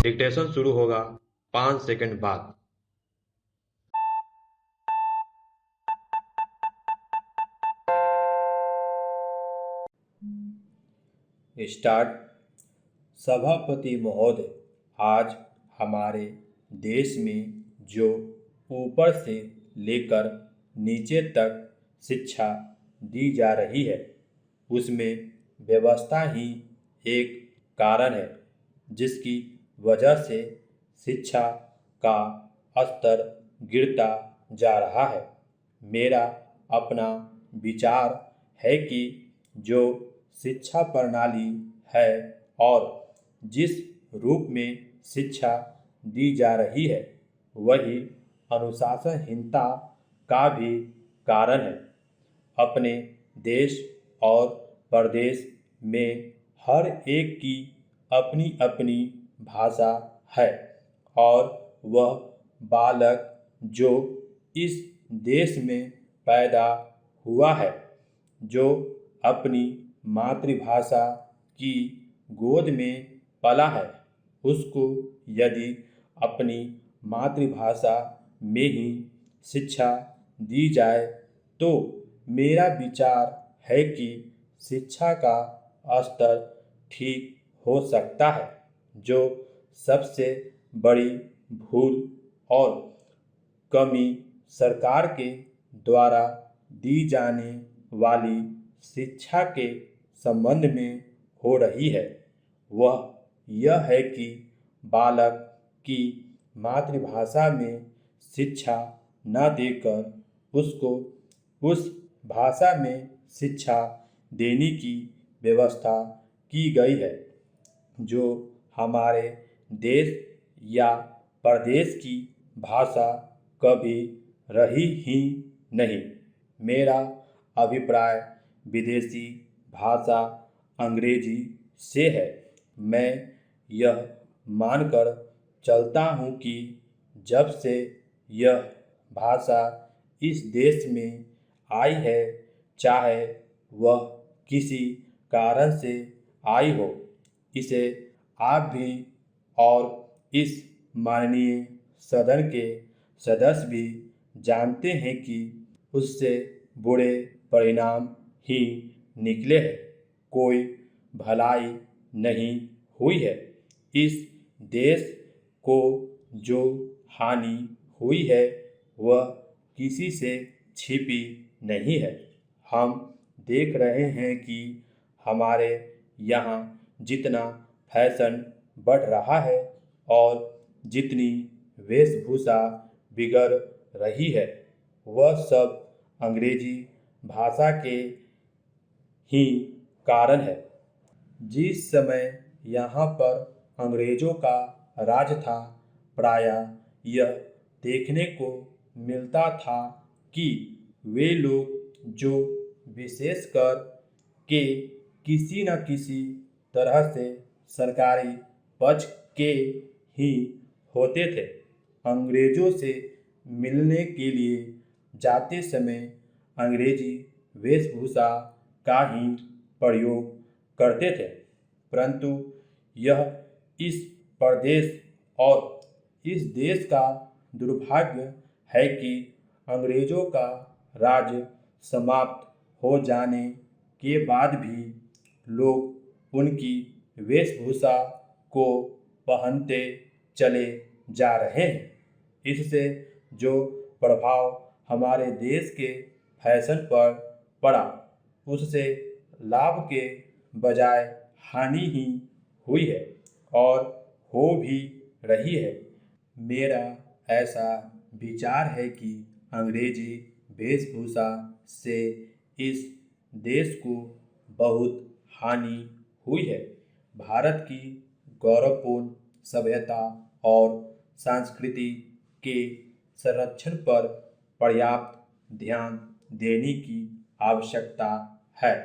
Dictation शुरू होगा 5 second बाद। स्टार्ट। सभापति महोदय, आज हमारे देश में जो ऊपर से लेकर नीचे तक शिक्षा दी जा रही है, उसमें व्यवस्था ही एक कारण है जिसकी वजह से शिक्षा का स्तर गिरता जा रहा है। मेरा अपना विचार है कि जो शिक्षा प्रणाली है और जिस रूप में शिक्षा दी जा रही है, वही अनुशासनहीनता का भी कारण है। अपने देश और प्रदेश में हर एक की अपनी अपनी भाषा है और वह बालक जो इस देश में पैदा हुआ है, जो अपनी मातृभाषा की गोद में पला है, उसको यदि अपनी मातृभाषा में ही शिक्षा दी जाए तो मेरा विचार है कि शिक्षा का स्तर ठीक हो सकता है। जो सबसे बड़ी भूल और कमी सरकार के द्वारा दी जाने वाली शिक्षा के संबंध में हो रही है, वह यह है कि बालक की मातृभाषा में शिक्षा न देकर उसको उस भाषा में शिक्षा देने की व्यवस्था की गई है, जो हमारे देश या प्रदेश की भाषा कभी रही ही नहीं। मेरा अभिप्राय विदेशी भाषा अंग्रेजी से है। मैं यह मानकर चलता हूँ कि जब से यह भाषा इस देश में आई है, चाहे वह किसी कारण से आई हो, इसे आप भी और इस माननीय सदन के सदस्य भी जानते हैं कि उससे बुरे परिणाम ही निकले हैं। कोई भलाई नहीं हुई है। इस देश को जो हानि हुई है वह किसी से छिपी नहीं है। हम देख रहे हैं कि हमारे यहाँ जितना फैशन बढ़ रहा है और जितनी वेशभूषा बिगड़ रही है, वह सब अंग्रेजी भाषा के ही कारण है। जिस समय यहाँ पर अंग्रेजों का राज था, प्रायः यह देखने को मिलता था कि वे लोग जो विशेषकर के किसी न किसी तरह से सरकारी पक्ष के ही होते थे, अंग्रेजों से मिलने के लिए जाते समय अंग्रेजी वेशभूषा का ही प्रयोग करते थे। परंतु यह इस प्रदेश और इस देश का दुर्भाग्य है कि अंग्रेजों का राज समाप्त हो जाने के बाद भी लोग उनकी वेशभूषा को पहनते चले जा रहे हैं। इससे जो प्रभाव हमारे देश के फैशन पर पड़ा, उससे लाभ के बजाय हानि ही हुई है और हो भी रही है। मेरा ऐसा विचार है कि अंग्रेजी वेशभूषा से इस देश को बहुत हानि हुई है। भारत की गौरवपूर्ण सभ्यता और संस्कृति के संरक्षण पर पर्याप्त ध्यान देने की आवश्यकता है।